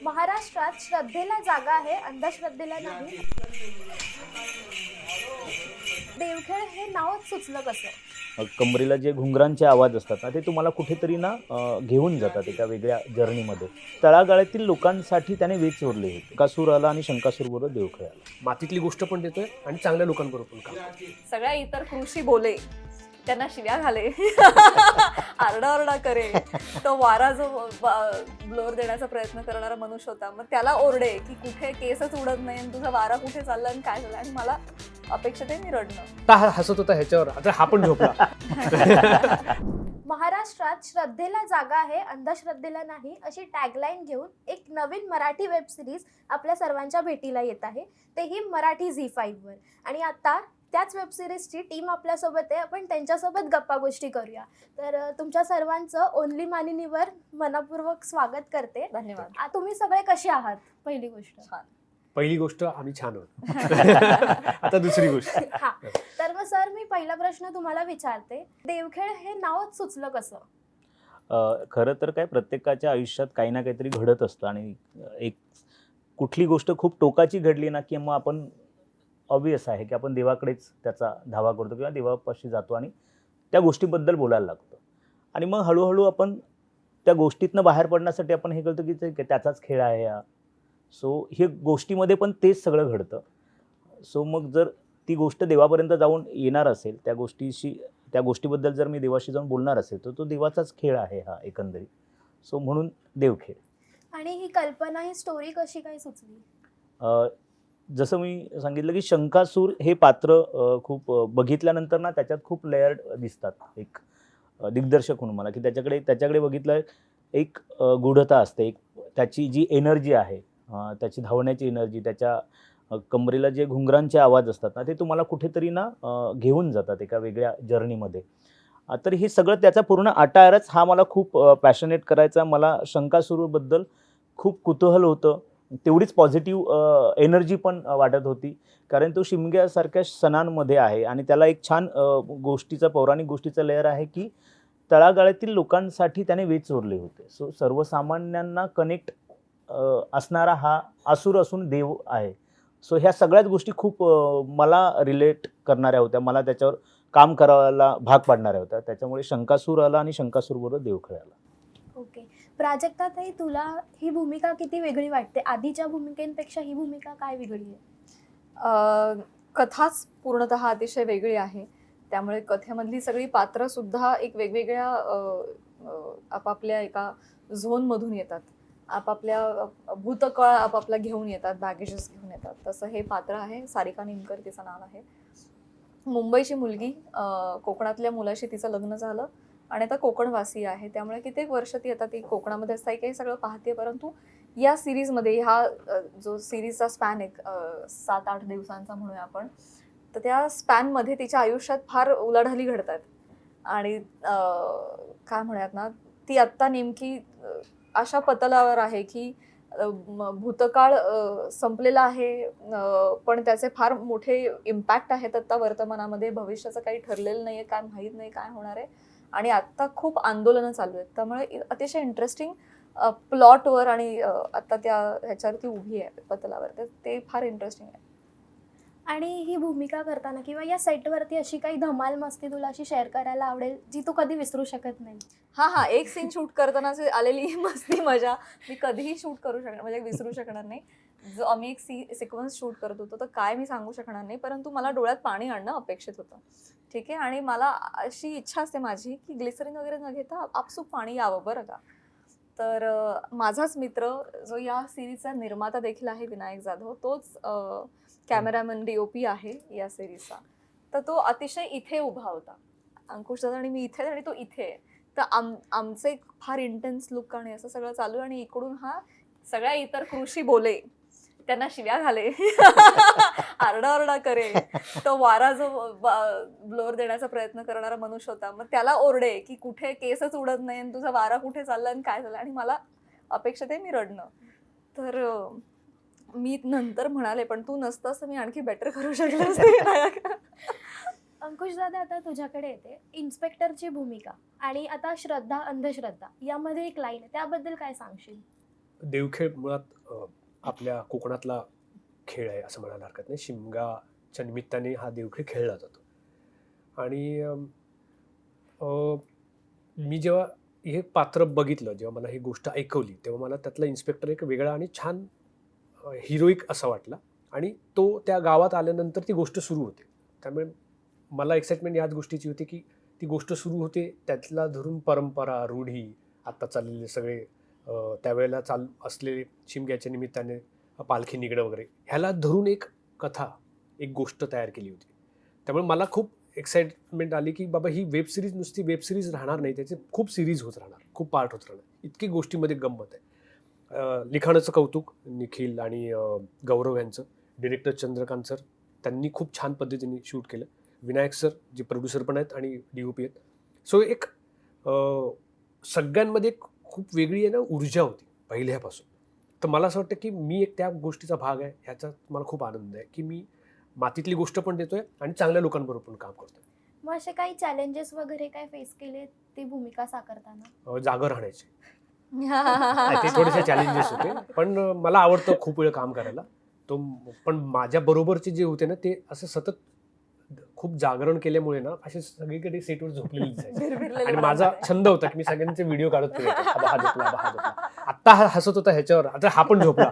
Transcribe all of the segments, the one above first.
महाराष्ट्रात श्रद्धेला जागा आहे, अंधश्रद्धेला नाही. देवखेळ हे नावच सुचलं कसं? कमरेला जे घुंगरांचे आवाज असतात ना, ते तुम्हाला कुठेतरी ना घेऊन जातात एका वेगळ्या जर्नीमध्ये. तळागाळातील लोकांसाठी त्याने वेच चोरले होते. शंकासूर आला आणि शंकासूरबरोबर देवखेळ आला. मातीतली गोष्ट पण देतोय आणि चांगल्या लोकांबरोबर पण काम. सगळ्या इतर कृषी बोले, त्यांना शिव्या घाले, आरडाओरडा करे. तो वारा जो ब्लोअर देण्याचा प्रयत्न करणारा मनुष्य होता, मग त्याला ओरडे की कुठे केसच उडत नाही आणि तुझा वारा कुठे चालला आणि काय झालं. आणि मला अपेक्षित आहे मी रडणं. आता हा हसत होता ह्याच्यावर, आता हा पण झोपला. महाराष्ट्रात श्रद्धेला जागा आहे, अंधश्रद्धेला नाही अशी टॅगलाईन घेऊन एक नवीन मराठी वेब सिरीज आपल्या सर्वांच्या भेटीला येत आहे, तेही मराठी झी5 वर. आणि आता त्याच वेब सिरीजची टीम आपल्यासोबत आहे. आपण त्यांच्यासोबत गप्पा गोष्टी करूया. तर तुमच्या सर्वांचं ओनली मानिनीवर मनपूर्वक स्वागत करते. धन्यवाद. तुम्ही सगळे कसे आहात? पहिली गोष्ट. छान. पहिली गोष्ट आम्ही छान आहोत. आता दुसरी गोष्ट. हा, तर मग सर मी पहिला प्रश्न तुम्हाला विचारते, देवखेळ हे नावच सुचलं कसं? खरं तर काय, प्रत्येकाच्या आयुष्यात काही ना काहीतरी घडत असतं आणि एक कुठली गोष्ट खूप टोकाची घडली ना की मग आपण ऑब्वियस आहे की आपण देवाकडेच त्याचा धावा करतो किंवा देवापाशी जातो आणि त्या गोष्टीबद्दल बोलायला लागतो. आणि मग हळूहळू आपण त्या गोष्टीतनं बाहेर पडण्यासाठी आपण हे कळतो की त्याचाच खेळ आहे हा. सो हे गोष्टीमध्ये पण तेच सगळं घडतं. सो मग जर ती गोष्ट देवापर्यंत जाऊन येणार असेल, त्या गोष्टीबद्दल जर मी देवाशी जाऊन बोलणार असेल तर तो देवाचाच खेळ आहे हा एकंदरीत. सो म्हणून देवखेळ. आणि ही कल्पना, ही स्टोरी कशी काय सुचली? जसं मी सांगितलं की शंकासूर हे पात्र खूप बघितल्यानंतर ना त्याच्यात खूप लेयर्ड दिसतात. एक दिग्दर्शक म्हणून मला की त्याच्याकडे बघितलं एक गूढता असते, एक त्याची जी एनर्जी आहे, त्याची धावण्याची एनर्जी, त्याच्या कमरेला जे घुंगरांचे आवाज असतात ना, ते तुम्हाला कुठेतरी ना घेऊन जातात एका वेगळ्या जर्नीमध्ये. तर हे सगळं त्याचा पूर्ण आटायरच हा मला खूप पॅशनेट करायचा. मला शंकासूरबद्दल खूप कुतूहल होतं, तेवढीच पॉझिटिव्ह एनर्जी पण वाटत होती. कारण तो शिमग्यासारख्या सणांमध्ये आहे आणि त्याला एक छान पौराणिक गोष्टीचा लेअर आहे की तळागाळातील लोकांसाठी त्याने वेच चोरले होते. सो सर्वसामान्यांना कनेक्ट असणारा हा असुर असून देव आहे. सो ह्या सगळ्याच गोष्टी खूप मला रिलेट करणाऱ्या होत्या, मला त्याच्यावर काम करायला भाग पाडणाऱ्या होत्या. त्याच्यामुळे शंकासूर आला आणि शंकासूरबरोबर देवखेळ आला. ओके. प्राजक्ताताई, तुला ही भूमिका किती वेगळी वाटते? आधीच्या भूमिकेपेक्षा ही भूमिका काय वेगळी आहे? कथाच पूर्णतः अतिशय वेगळी आहे. त्यामुळे कथेमधली सगळी पात्र सुद्धा एक वेगवेगळ्या आपापल्या एका झोनमधून येतात. आपापल्या भूतकाळ आपापला घेऊन येतात, बॅगेजेस घेऊन येतात. तसं हे पात्र आहे. सारिका निमकर तिचं नाव आहे. मुंबईची मुलगी, कोकणातल्या मुलाशी तिचं लग्न झालं आणि आता कोकणवासी आहे. त्यामुळे कित्येक वर्ष ती आता ती कोकणामध्ये असताही काही सगळं पाहते. परंतु या सिरीजमध्ये जो सिरीजचा स्पॅन एक 7-8 दिवसांचा म्हणूया आपण, तर त्या स्पॅनमध्ये तिच्या आयुष्यात फार उलाढाली घडतात. आणि काय म्हणूयात ना, ती आत्ता नेमकी अशा पतलावर आहे की भूतकाळ संपलेला आहे, पण त्याचे फार मोठे इम्पॅक्ट आहेत आत्ता वर्तमानामध्ये. भविष्याचं काही ठरलेलं नाही आहे, काय माहीत नाही काय होणार आहे. आणि आत्ता खूप आंदोलनं चालू आहेत. त्यामुळे अतिशय इंटरेस्टिंग प्लॉटवर आणि आत्ता ह्याच्यावरती उभी आहे पतलावर, तर ते फार इंटरेस्टिंग आहे. आणि ही भूमिका करताना किंवा या सेटवरती अशी काही धमाल मस्ती तुला अशी शेअर करायला आवडेल जी तू कधी विसरू शकत नाही? हा, एक सीन शूट करताना आलेली मस्ती मजा मी कधीही शूट करू शकणार, म्हणजे विसरू शकणार नाही. जो आम्ही एक सिक्वेन्स शूट करत होतो, तर काय मी सांगू शकणार नाही, परंतु मला डोळ्यात पाणी आणणं अपेक्षित होतं. ठीक आहे. आणि मला अशी इच्छा असते माझी की ग्लिसरीन वगैरे न घेता आपसूक पाणी यावं, बरं का. तर माझाच मित्र जो या सिरीजचा निर्माता देखील आहे, विनायक जाधव, तोच कॅमेरामॅन DOP आहे या सिरीजचा. तर तो अतिशय इथे उभा होता, अंकुश दादा आणि मी इथे आणि तो इथे. तर आमचं एक फार इंटेन्स लुक आणि असं सगळं चालू, आणि इकडून हा सगळ्या इतर कृषी बोले, त्यांना शिव्या घाले, आरडाओरडा करे. तो वारा जो ब्लोअर देण्याचा प्रयत्न करणारा मनुष्य होता, मग त्याला ओरडे की कुठे केसच उडत नाही आणि तुझा वारा कुठे चालला आणि काय झालं. आणि मला अपेक्षित आहे मी रडणं. तर मी नंतर म्हणाले, पण तू नसतास तर मी आणखी बेटर करू शकले असते. अंकुश दादा, आता तुझ्याकडे येते. इन्स्पेक्टरची भूमिका आणि आता श्रद्धा अंधश्रद्धा यामध्ये एक लाईन आहे, त्याबद्दल काय सांगशील? देवखेळ मुळात आपल्या कोकणातला खेळ आहे असं म्हणायला हरकत नाही. शिमगाच्या निमित्ताने हा देवखेळ खेळला जातो. आणि मी जेव्हा हे पात्र बघितलं, जेव्हा मला ही गोष्ट ऐकवली, तेव्हा मला त्यातला इन्स्पेक्टर एक वेगळा आणि छान हिरोईक असा वाटला. आणि तो त्या गावात आल्यानंतर ती गोष्ट सुरू होते. त्यामुळे मला एक्साइटमेंट याच गोष्टीची होती की ती गोष्ट सुरू होते, त्यातला धरून परंपरा, रूढी, आत्ता चाललेले सगळे त्यावेळेला चालू असलेले शिमग्याच्या निमित्ताने पालखी निघणं वगैरे, ह्याला धरून एक कथा, एक गोष्ट तयार केली होती. त्यामुळे मला खूप एक्साइटमेंट आली की बाबा ही वेब सिरीज नुसती वेब सिरीज राहणार नाही, त्याचे खूप सिरीज होत राहणार, खूप पार्ट होत राहणार. इतकी गोष्टीमध्ये गंमत आहे. लिखाणाचं कौतुक निखिल आणि गौरव यांचं. डिरेक्टर चंद्रकांत सर, त्यांनी खूप छान पद्धतीने शूट केलं. विनायक सर जे प्रोड्युसर पण आहेत आणि DOP आहेत. सो एक सगळ्यांमध्ये खूप वेगळी आहे ना ऊर्जा होती पहिल्यापासून. तर मला असं वाटतं की मी एक त्या गोष्टीचा भाग आहे. ह्याचा मला खूप आनंद आहे की मी मातीतली गोष्ट पण देतोय आणि चांगल्या लोकांबरोबर पण काम करतोय. मग असे काही चॅलेंजेस वगैरे काय फेस केले ती भूमिका साकारताना? जागर राहण्याचे ते थोडेसे चॅलेंजेस होते, पण मला आवडतं खूप वेळ काम करायला. पण माझ्या बरोबरचे जे होते ना ते असं सतत खूप जागरण केल्यामुळे ना असे सगळीकडे सेटवर झोपलेले दिसायचे. आणि माझा छंद होता की मी सगळ्यांचे व्हिडिओ काढत फिरायचो. हा झोपला. आता हा हसत होता ह्याच्यावर, आता हा पण झोपला,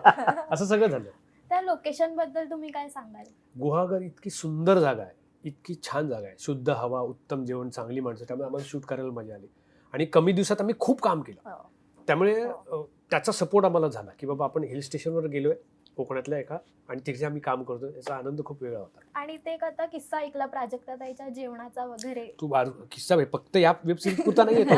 असं सगळं झालं. त्या लोकेशन बद्दल तुम्ही काय सांगाल? गुहागर इतकी सुंदर जागा आहे, इतकी छान जागा आहे. शुद्ध हवा, उत्तम जेवण, चांगली माणसं. त्यामुळे आम्हाला शूट करायला मजा आली आणि कमी दिवसात आम्ही खूप काम केलं. त्यामुळे त्याचा सपोर्ट आम्हाला झाला की बाबा आपण हिल स्टेशनवर गेलोय कोकणातल्या एका, आणि तिथे आम्ही काम करतोय, याचा आनंद खूप वेगळा होता. आणि ते आता किस्सा ऐकला प्राजक्ताताईच्या जेवणाचा वगैरे, तू किस्सा फक्त या वेब सिरीज पुरता नाही येतो,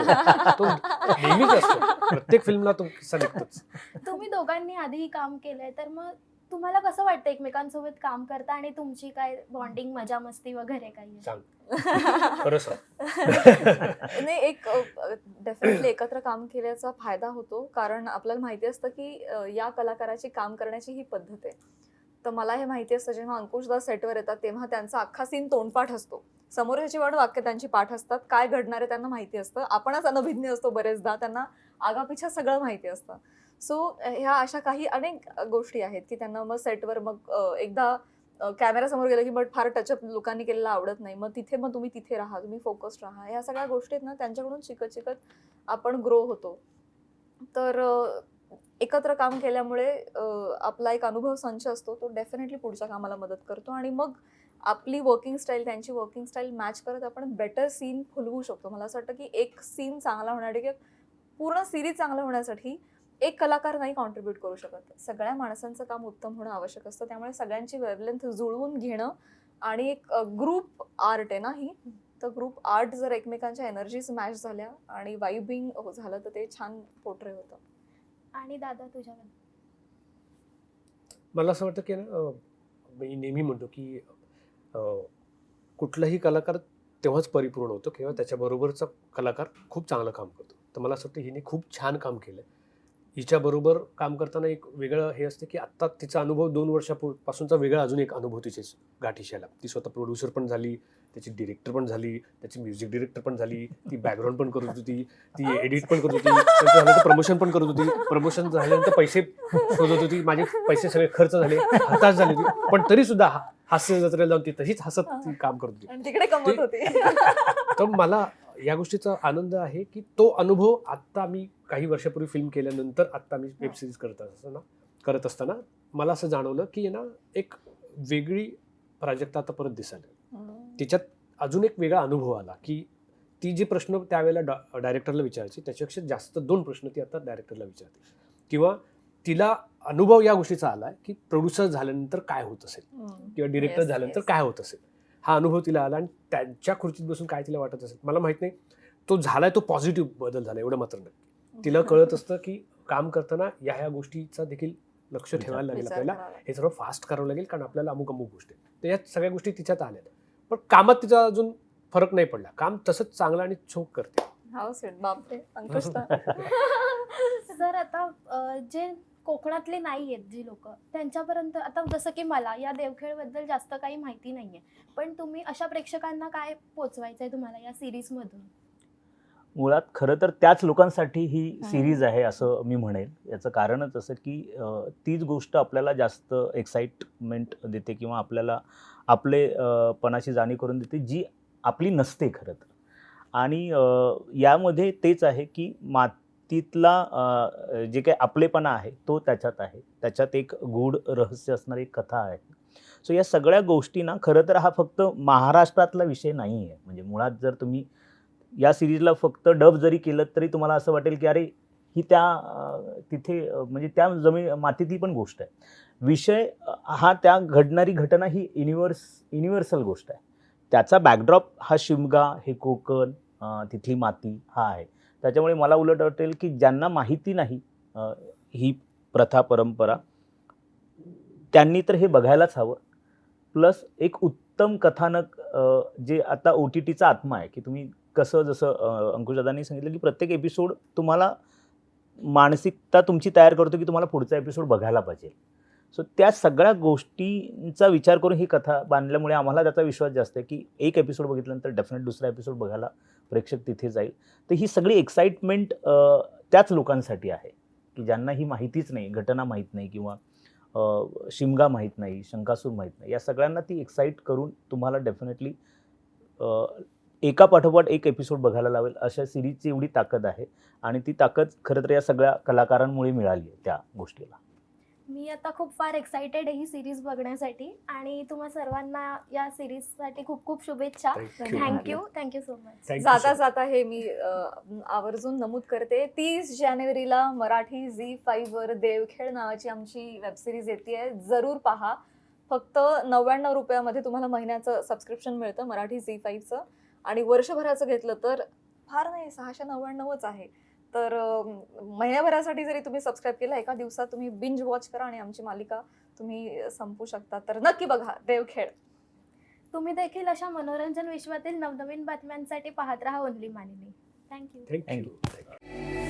तो नेहमीच असतो. प्रत्येक फिल्मला तो किस्सा निघतोच. तुम्ही दोघांनी आधीही काम केलंय, तर मग तुम्हाला कसं वाटतं एकमेकांसोबत काम करता आणि तुमची काय बॉन्डिंग, मजा मस्ती वगैरे काही? सांग खरं सांग. नाही, एक डेफिनेटली एकत्र काम केल्याचा फायदा होतो, कारण आपल्याला माहिती असतं की या कलाकाराची काम करण्याची ही पद्धत आहे. तर मला हे माहिती असतं, जेव्हा अंकुशदा सेटवर येतात तेव्हा त्यांचा अख्खा सीन तोंडपाठ असतो. समोरची वाक्य त्यांची पाठ असतात, काय घडणार आहे त्यांना माहिती असतं. आपणच अनभिज्ञ असतो बरेचदा, त्यांना आगापिछा सगळं माहिती असतं. सो ह्या अशा काही अनेक गोष्टी आहेत की त्यांना मग सेटवर मग एकदा कॅमेरा समोर गेलं की मग फार टचअप लोकांनी केलेला आवडत नाही. मग तुम्ही तिथे राहा, तुम्ही फोकस्ड राहा. ह्या सगळ्या गोष्टी आहेत ना, त्यांच्याकडून शिकत शिकत आपण ग्रो होतो. तर एकत्र काम केल्यामुळे आपला एक अनुभव संच असतो, तो डेफिनेटली पुढच्या कामाला मदत करतो. आणि मग आपली वर्किंग स्टाईल, त्यांची वर्किंग स्टाईल मॅच करत आपण बेटर सीन फुलवू शकतो. मला असं वाटतं की एक सीन चांगला होण्यासाठी किंवा पूर्ण सिरीज चांगलं होण्यासाठी एक कलाकार नाही कॉन्ट्रीब्यूट करू शकत. सगळ्या माणसांचं काम उत्तम होणं आवश्यक असतं. त्यामुळे सगळ्यांची वेवलेंथ जुळवून घेणं आणि एक ग्रुप आर्ट आहे ना ही, तर ग्रुप आर्ट जर एकमेकांच्या एनर्जीज मॅच झाल्या आणि वाइबिंग झालं तर ते छान पोर्ट्रे होतं. आणि दादा तुझ्याबद्दल? मला असं वाटतं की ना, मी नेहमी म्हणतो की कुठलाही कलाकार तेव्हाच परिपूर्ण होतो किंवा त्याच्याबरोबरचा कलाकार खूप चांगलं काम करतो. तर मला असं वाटतं हिने खूप छान काम केलं. हिच्याबरोबर काम करताना एक वेगळं हे असते की आत्ता तिचा अनुभव 2 वर्षापासूनचा वेगळा अजून एक अनुभव तिचे गाठीशी आला. ती स्वतः प्रोड्युसर पण झाली, त्याची डिरेक्टर पण झाली, त्याची म्युझिक डिरेक्टर पण झाली, ती बॅकग्राऊंड पण करत होती, ती एडिट पण करत होती, त्यानंतर प्रमोशन पण करत होती. प्रमोशन झाल्यानंतर पैसे शोधत होती. माझे पैसे सगळे खर्च झाले, हताश झाली होती, पण तरी सुद्धा हास्य जत्रेला जाऊन ती तशीच हसत ती काम करत होती. तिकडे कमवत होती. तर मला या गोष्टीचा आनंद आहे की तो अनुभव आत्ता मी काही वर्षापूर्वी फिल्म केल्यानंतर आत्ता मी वेब सिरीज करत असताना मला असं जाणवलं की ना एक वेगळी प्राजक्ता आता परत दिसायला. तिच्यात अजून एक वेगळा अनुभव आला की ती जे प्रश्न त्यावेळेला डायरेक्टरला विचारायची त्याच्यापेक्षा जास्त 2 प्रश्न ती आता डायरेक्टरला विचारते. किंवा तिला अनुभव या गोष्टीचा आला की प्रोड्युसर झाल्यानंतर काय होत असेल किंवा डिरेक्टर झाल्यानंतर काय होत असेल, हा अनुभव तिला आला. आणि त्यांच्या खुर्चीत बसून काय तिला वाटत असेल मला माहित नाही. तो झालाय, तो पॉझिटिव्ह बदल झाला एवढं मात्र नक्की. तिला कळत असतं की काम करताना ह्या गोष्टीचा देखील लक्ष ठेवायला लागेल आपल्याला. हे सर्व फास्ट करावं लागेल कारण आपल्याला अमुक गोष्टी. तर या सगळ्या गोष्टी तिच्यात आल्या. पण कामात तिचा अजून फरक नाही पडला. काम तसंच चांगलं आणि चोख करते. बापरे, अंकुशदा. सर आता जे कोकणातले नाही आहेत जी लोक, त्यांच्यापर्यंत आता जसं की मला या देवखेळबद्दल जास्त काही माहिती नाहीये, पण तुम्ही अशा प्रेक्षकांना काय पोचवायचंय तुम्हाला या सिरीज मधून? मुळात खरं तर त्याच लोकांसाठी ही सिरीज आहे असं मी म्हणेल. याचं कारणच असं की तीच गोष्ट आपल्याला जास्त एक्साइटमेंट देते किंवा आपल्याला आपले पणाची जाणीव करून देते जी आपली नसते खरं तर. आणि यामध्ये तेच आहे की मातीतला जे काही आपलेपणा आहे तो त्याच्यात आहे. त्याच्यात एक गूढ रहस्य असणारी एक कथा आहे. सो या सगळ्या गोष्टी ना खरं तर हा फक्त महाराष्ट्रातला विषय नाही आहे. म्हणजे मुळात जर तुम्ही या सिरीजला फक्त डब जरी केलं तरी तुम्हाला असं वाटेल की अरे ही तिथे म्हणजे त्या मातीतली पण गोष्ट आहे. विषय हा त्या घडणारी घटना ही युनिव्हर्सल गोष्ट आहे. त्याचा बॅकड्रॉप हा शिमगा, हे कोकण, तिथली माती हा आहे. त्याच्यामुळे मला उलट वाटेल की ज्यांना माहिती नाही ही प्रथा परंपरा त्यांनी तर हे बघायलाच हवं. प्लस एक उत्तम कथानक जे आता OTTचा आत्मा आहे की तुम्ही कसं जसं अंकुशदादांनी सांगितलं की प्रत्येक एपिसोड तुम्हाला मानसिकता तुमची तयार करतो की तुम्हाला पुढचा एपिसोड बघायला पाहिजे. सो त्या सगळ्या गोष्टींचा विचार करून ही कथा बांधल्यामुळे आम्हाला त्याचा विश्वास जास्त आहे की एक एपिसोड बघितल्यानंतर डेफिनेट दुसरा एपिसोड बघायला प्रेक्षक तिथे जाईल. तर ही सगळी एक्साइटमेंट त्याच लोकांसाठी आहे की ज्यांना ही माहितीच नाही, घटना माहीत नाही किंवा शिमगा माहीत नाही, शंकासूर माहीत नाही. या सगळ्यांना ती एक्साइट करून तुम्हाला डेफिनेटली एका पाठोपाठ एक एपिसोड बघायला लावेल अशा सिरीजची एवढी ताकद आहे. आणि ती ताकद खरं तर या सगळ्या कलाकारांमुळे मिळाली आहे त्या गोष्टीला. मी आता खूप फार एक्साइटेड आहे ही सिरीज बघण्यासाठी आणि तुम्हा सर्वांना या सिरीजसाठी खूप खूप शुभेच्छा. Thank you so much. जाता जाता हे मी आवर्जून नमूद करते, 30 जानेवारीला मराठी झी5 वर देवखेळ नावाची आमची वेबसिरीज येते. जरूर पहा. फक्त 99 रुपयामध्ये तुम्हाला महिन्याचं सबस्क्रिप्शन मिळतं मराठी झी5चं. आणि वर्षभराचं घेतलं तर फार नाही, 699च आहे. तर महिन्याभरासाठी जरी तुम्ही सबस्क्राईब केलं, एका दिवसात तुम्ही बिंज वॉच करा आणि आमची मालिका तुम्ही संपू शकता. तर नक्की बघा देवखेळ. तुम्ही देखील अशा मनोरंजन विश्वातील नवनवीन बातम्यांसाठी पाहत राहा ओनली मानिनी. थँक्यू. थँक्यू.